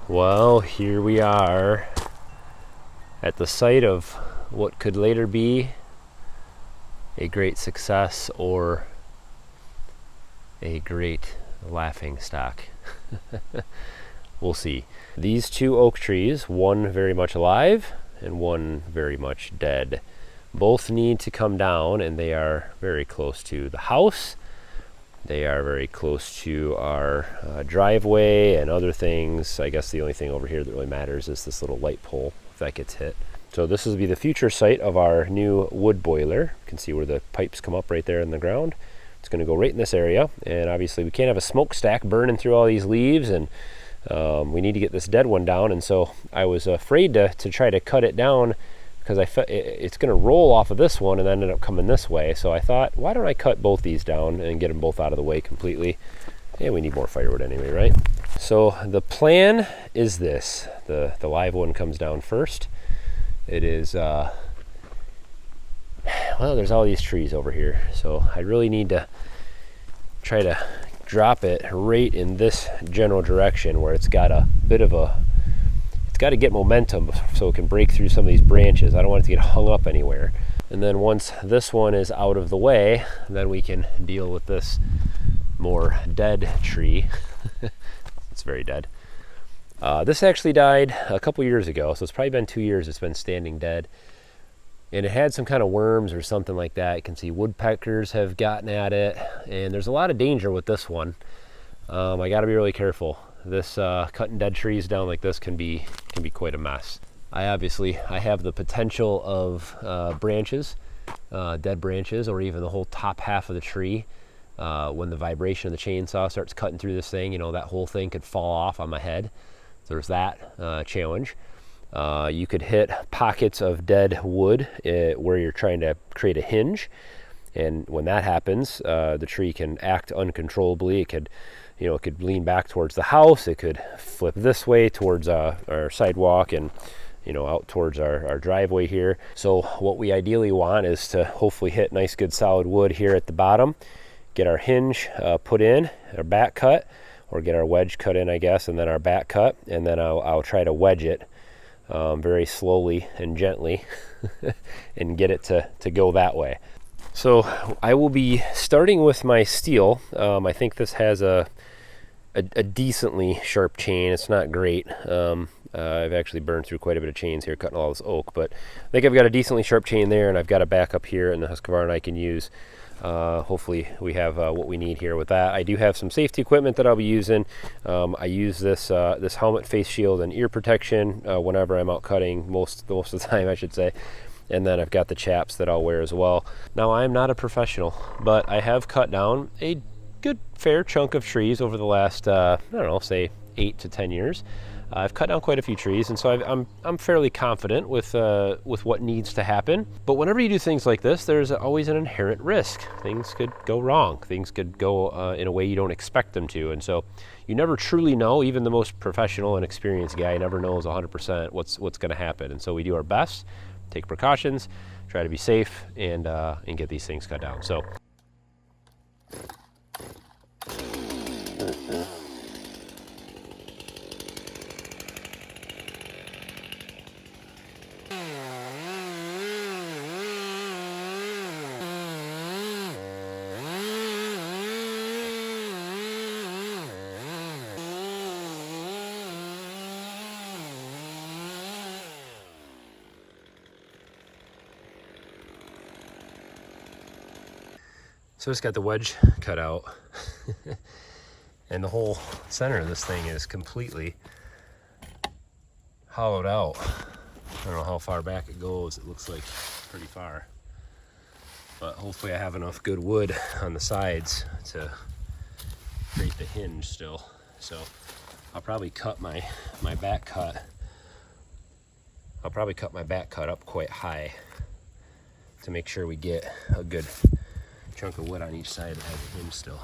Well, here we are at the site of what could later be a great success or a great laughing stock. We'll see. These two oak trees, one very much alive and one very much dead, both need to come down, and they are very close to the house. They are very close to our driveway and other things. I guess the only thing over here that really matters is this little light pole, if that gets hit. So this will be the future site of our new wood boiler. You can see where the pipes come up right there in the ground. It's going to go right in this area, and obviously we can't have a smokestack burning through all these leaves, and we need to get this dead one down. And so I was afraid to try to cut it down, because I felt it's going to roll off of this one and ended up coming this way. So I thought, why don't I cut both these down and get them both out of the way completely? And we need more firewood anyway, right? So the plan is this. The live one comes down first. It is, well, there's all these trees over here. So I really need to try to drop it right in this general direction where it's got a bit of it's got to get momentum so it can break through some of these branches. I don't want it to get hung up anywhere. And then once this one is out of the way, then we can deal with this more dead tree. It's very dead. This actually died a couple years ago, so it's probably been 2 years it's been standing dead. And it had some kind of worms or something like that. You can see woodpeckers have gotten at it, and there's a lot of danger with this one. I got to be really careful. This cutting dead trees down like this can be quite a mess. I have the potential of branches, dead branches, or even the whole top half of the tree. When the vibration of the chainsaw starts cutting through this thing, that whole thing could fall off on my head. So there's that challenge. You could hit pockets of dead wood where you're trying to create a hinge, and when that happens, the tree can act uncontrollably. It could lean back towards the house. It could flip this way towards our sidewalk and out towards our driveway here. So what we ideally want is to hopefully hit nice good solid wood here at the bottom, get our hinge put in, our back cut, or get our wedge cut in, I guess, and then our back cut, and then I'll try to wedge it very slowly and gently and get it to go that way. So I will be starting with my steel. I think this has a decently sharp chain. It's not great. I've actually burned through quite a bit of chains here cutting all this oak, but I think I've got a decently sharp chain there, and I've got a backup here in the Husqvarna I can use. Hopefully we have what we need here with that. I do have some safety equipment that I'll be using. I use this helmet, face shield, and ear protection whenever I'm out cutting, most of the time I should say. And then I've got the chaps that I'll wear as well. Now, I am not a professional, but I have cut down a good fair chunk of trees over the last, say 8 to 10 years. I've cut down quite a few trees, and so I'm fairly confident with what needs to happen. But whenever you do things like this, there's always an inherent risk. Things could go wrong. Things could go in a way you don't expect them to, and so you never truly know. Even the most professional and experienced guy never knows 100% what's going to happen. And so we do our best, take precautions, try to be safe, and get these things cut down. So. So I just got the wedge cut out and the whole center of this thing is completely hollowed out. I don't know how far back it goes. It looks like pretty far, but hopefully I have enough good wood on the sides to create the hinge still. So I'll probably cut my back cut. I'll probably cut my back cut up quite high to make sure we get a good chunk of wood on each side that has a hinge still.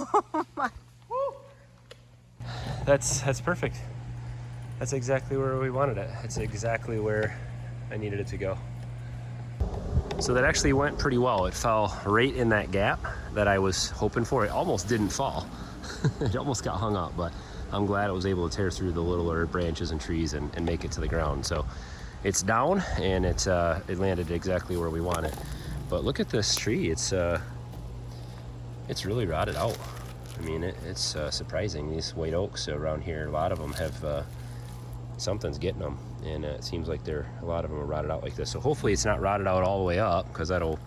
Oh my. That's perfect. That's exactly where we wanted it. It's exactly where I needed it to go. So that actually went pretty well. It fell right in that gap that I was hoping for. It almost didn't fall. It almost got hung up, but I'm glad it was able to tear through the littler branches and trees and make it to the ground. So it's down, and it landed exactly where we want it. But look at this tree. It's really rotted out. I mean, it's surprising. These white oaks around here, a lot of them have something's getting them, and it seems like a lot of them are rotted out like this. So hopefully it's not rotted out all the way up, because that'll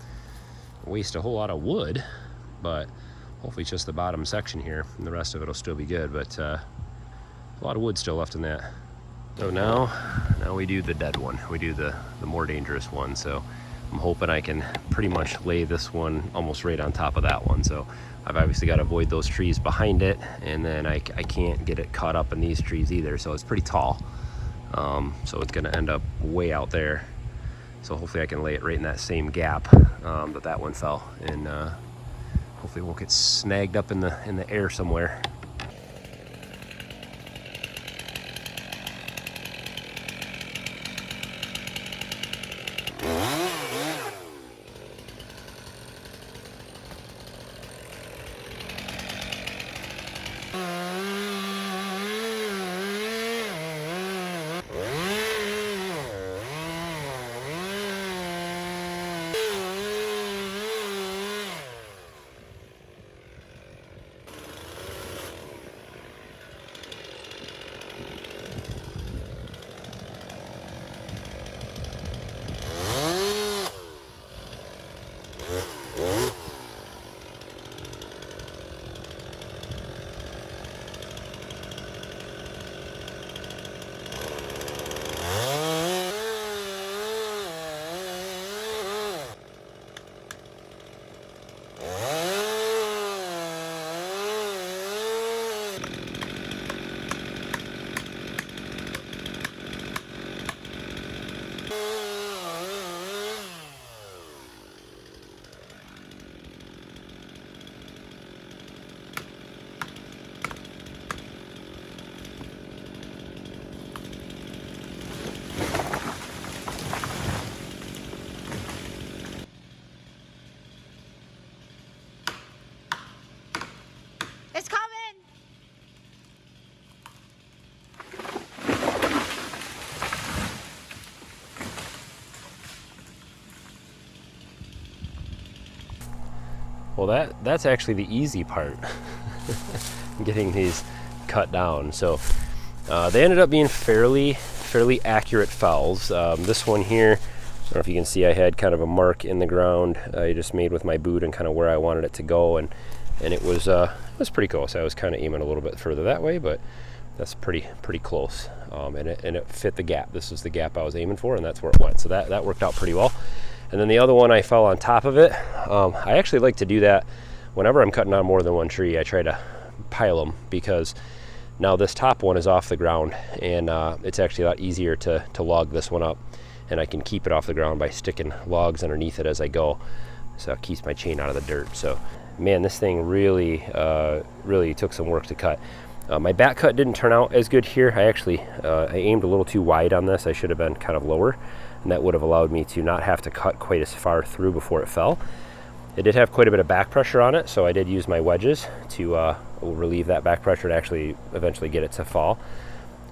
waste a whole lot of wood. But hopefully it's just the bottom section here, and the rest of it will still be good. But a lot of wood still left in that. So now we do the dead one. We do the more dangerous one. So I'm hoping I can pretty much lay this one almost right on top of that one. So I've obviously got to avoid those trees behind it, and then I can't get it caught up in these trees either. So it's pretty tall. So it's going to end up way out there. So hopefully I can lay it right in that same gap that one fell, and hopefully it won't get snagged up in the air somewhere. It's coming! Well, that's actually the easy part, getting these cut down. So they ended up being fairly accurate fells. This one here, I don't know if you can see, I had kind of a mark in the ground I just made with my boot and kind of where I wanted it to go, and it was pretty close. I was kind of aiming a little bit further that way, but that's pretty close. And it fit the gap. This is the gap I was aiming for, and that's where it went. So that worked out pretty well. And then the other one, I fell on top of it. I actually like to do that whenever I'm cutting down more than one tree. I try to pile them, because now this top one is off the ground, and it's actually a lot easier to log this one up, and I can keep it off the ground by sticking logs underneath it as I go. So it keeps my chain out of the dirt. So man, this thing really took some work to cut. My back cut didn't turn out as good here. I aimed a little too wide on this. I should have been kind of lower, and that would have allowed me to not have to cut quite as far through before it fell. It did have quite a bit of back pressure on it, so I did use my wedges to relieve that back pressure to actually eventually get it to fall.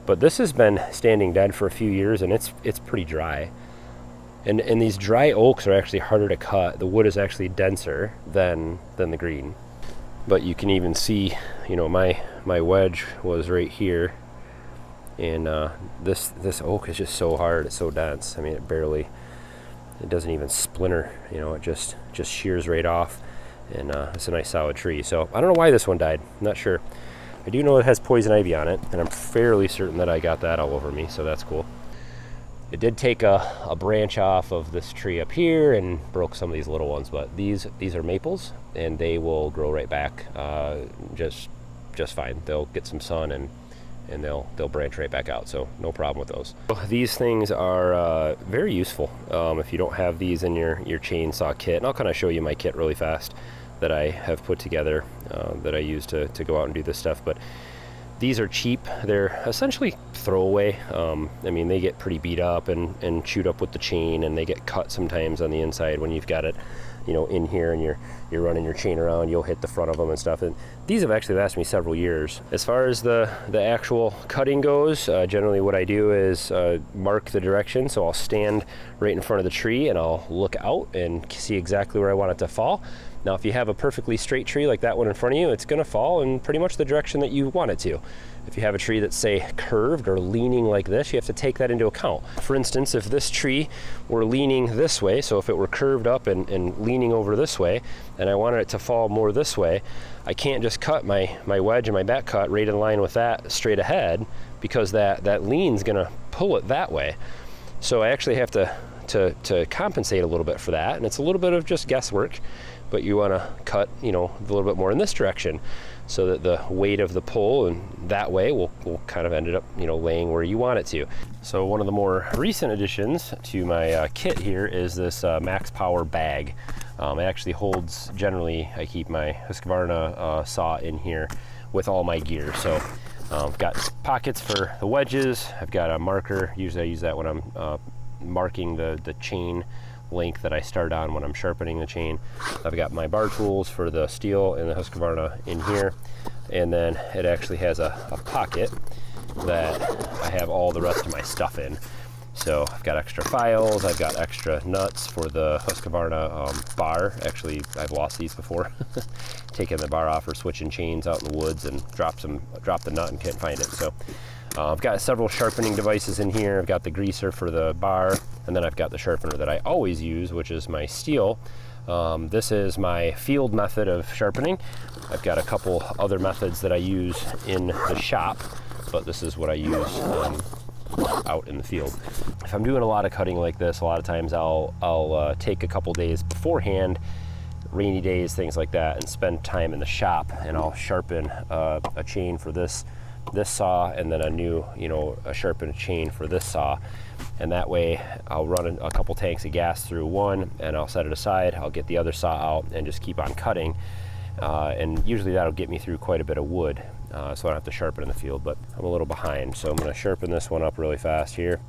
But this has been standing dead for a few years, and it's pretty dry. And these dry oaks are actually harder to cut. The wood is actually denser than the green. But you can even see, my wedge was right here, and this oak is just so hard. It's so dense. I mean, it doesn't even splinter. It just shears right off, and it's a nice solid tree. So I don't know why this one died. I'm not sure. I do know it has poison ivy on it, and I'm fairly certain that I got that all over me. So that's cool. It did take a branch off of this tree up here and broke some of these little ones, but these are maples, and they will grow right back just fine. They'll get some sun, and they'll branch right back out, so no problem with those. These things are very useful if you don't have these in your chainsaw kit, and I'll kind of show you my kit really fast. that I have put together that I use to go out and do this stuff. But these are cheap. They're essentially throwaway. I mean, they get pretty beat up and chewed up with the chain, and they get cut sometimes on the inside when you've got it, you know, in here and you're running your chain around. You'll hit the front of them and stuff. And these have actually lasted me several years. As far as the actual cutting goes, generally what I do is mark the direction. So I'll stand right in front of the tree and I'll look out and see exactly where I want it to fall. Now, if you have a perfectly straight tree like that one in front of you, it's going to fall in pretty much the direction that you want it to. If you have a tree that's, say, curved or leaning like this, you have to take that into account. For instance, if this tree were leaning this way, so if it were curved up and leaning over this way, and I wanted it to fall more this way, I can't just cut my wedge and my back cut right in line with that straight ahead, because that lean's going to pull it that way. So I actually have to compensate a little bit for that, and it's a little bit of just guesswork. But you want to cut, you know, a little bit more in this direction, so that the weight of the pull and that way will kind of end up, you know, laying where you want it to. So one of the more recent additions to my kit here is this Max Power bag. It actually holds, generally I keep my Husqvarna saw in here with all my gear. So I've got pockets for the wedges. I've got a marker. Usually I use that when I'm marking the chain length that I start on when I'm sharpening the chain. I've got my bar tools for the steel and the Husqvarna in here, and then it actually has a pocket that I have all the rest of my stuff in. So I've got extra files, I've got extra nuts for the Husqvarna bar. Actually, I've lost these before. Taking the bar off or switching chains out in the woods and dropped the nut and can't find it. So I've got several sharpening devices in here. I've got the greaser for the bar, and then I've got the sharpener that I always use, which is my steel. This is my field method of sharpening. I've got a couple other methods that I use in the shop, but this is what I use out in the field. If I'm doing a lot of cutting like this, a lot of times I'll take a couple days beforehand, rainy days, things like that, and spend time in the shop, and I'll sharpen a chain for this saw, and then a sharpened chain for this saw. And that way I'll run a couple tanks of gas through one, and I'll set it aside. I'll get the other saw out and just keep on cutting. And usually that'll get me through quite a bit of wood, so I don't have to sharpen in the field, but I'm a little behind. So I'm gonna sharpen this one up really fast here.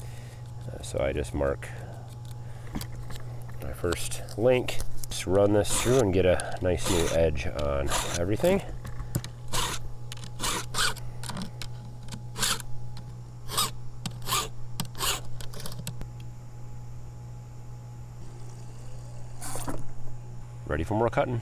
So I just mark my first link, just run this through and get a nice new edge on everything. Ready for more cutting.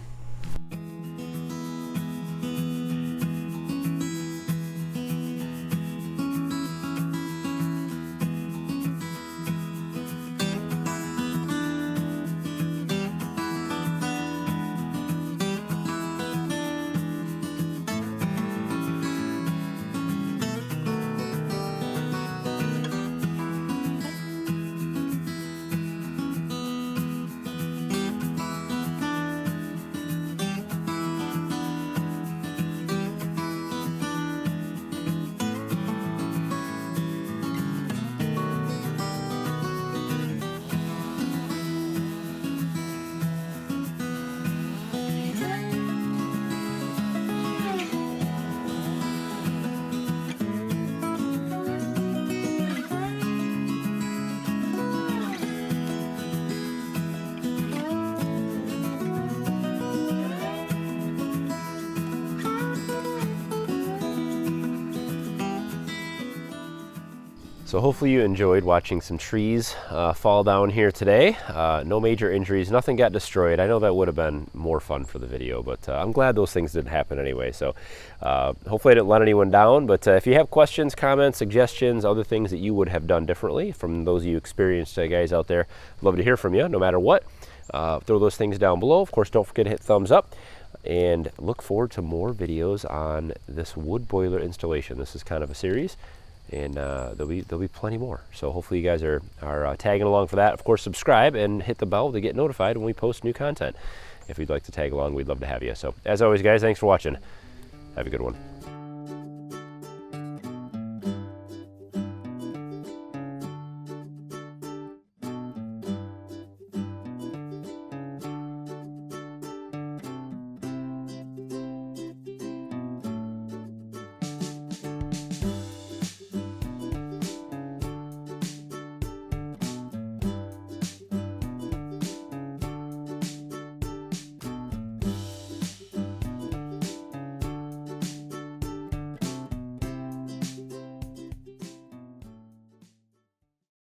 So hopefully you enjoyed watching some trees fall down here today. No major injuries, nothing got destroyed. I know that would have been more fun for the video, but I'm glad those things didn't happen anyway. So hopefully I didn't let anyone down, but if you have questions, comments, suggestions, other things that you would have done differently from those of you experienced guys out there, I'd love to hear from you no matter what. Throw those things down below. Of course, don't forget to hit thumbs up, and look forward to more videos on this wood boiler installation. This is kind of a series, and there'll be plenty more. So hopefully you guys are tagging along for that. Of course, subscribe and hit the bell to get notified when we post new content. If you'd like to tag along, we'd love to have you. So as always, guys, thanks for watching. Have a good one.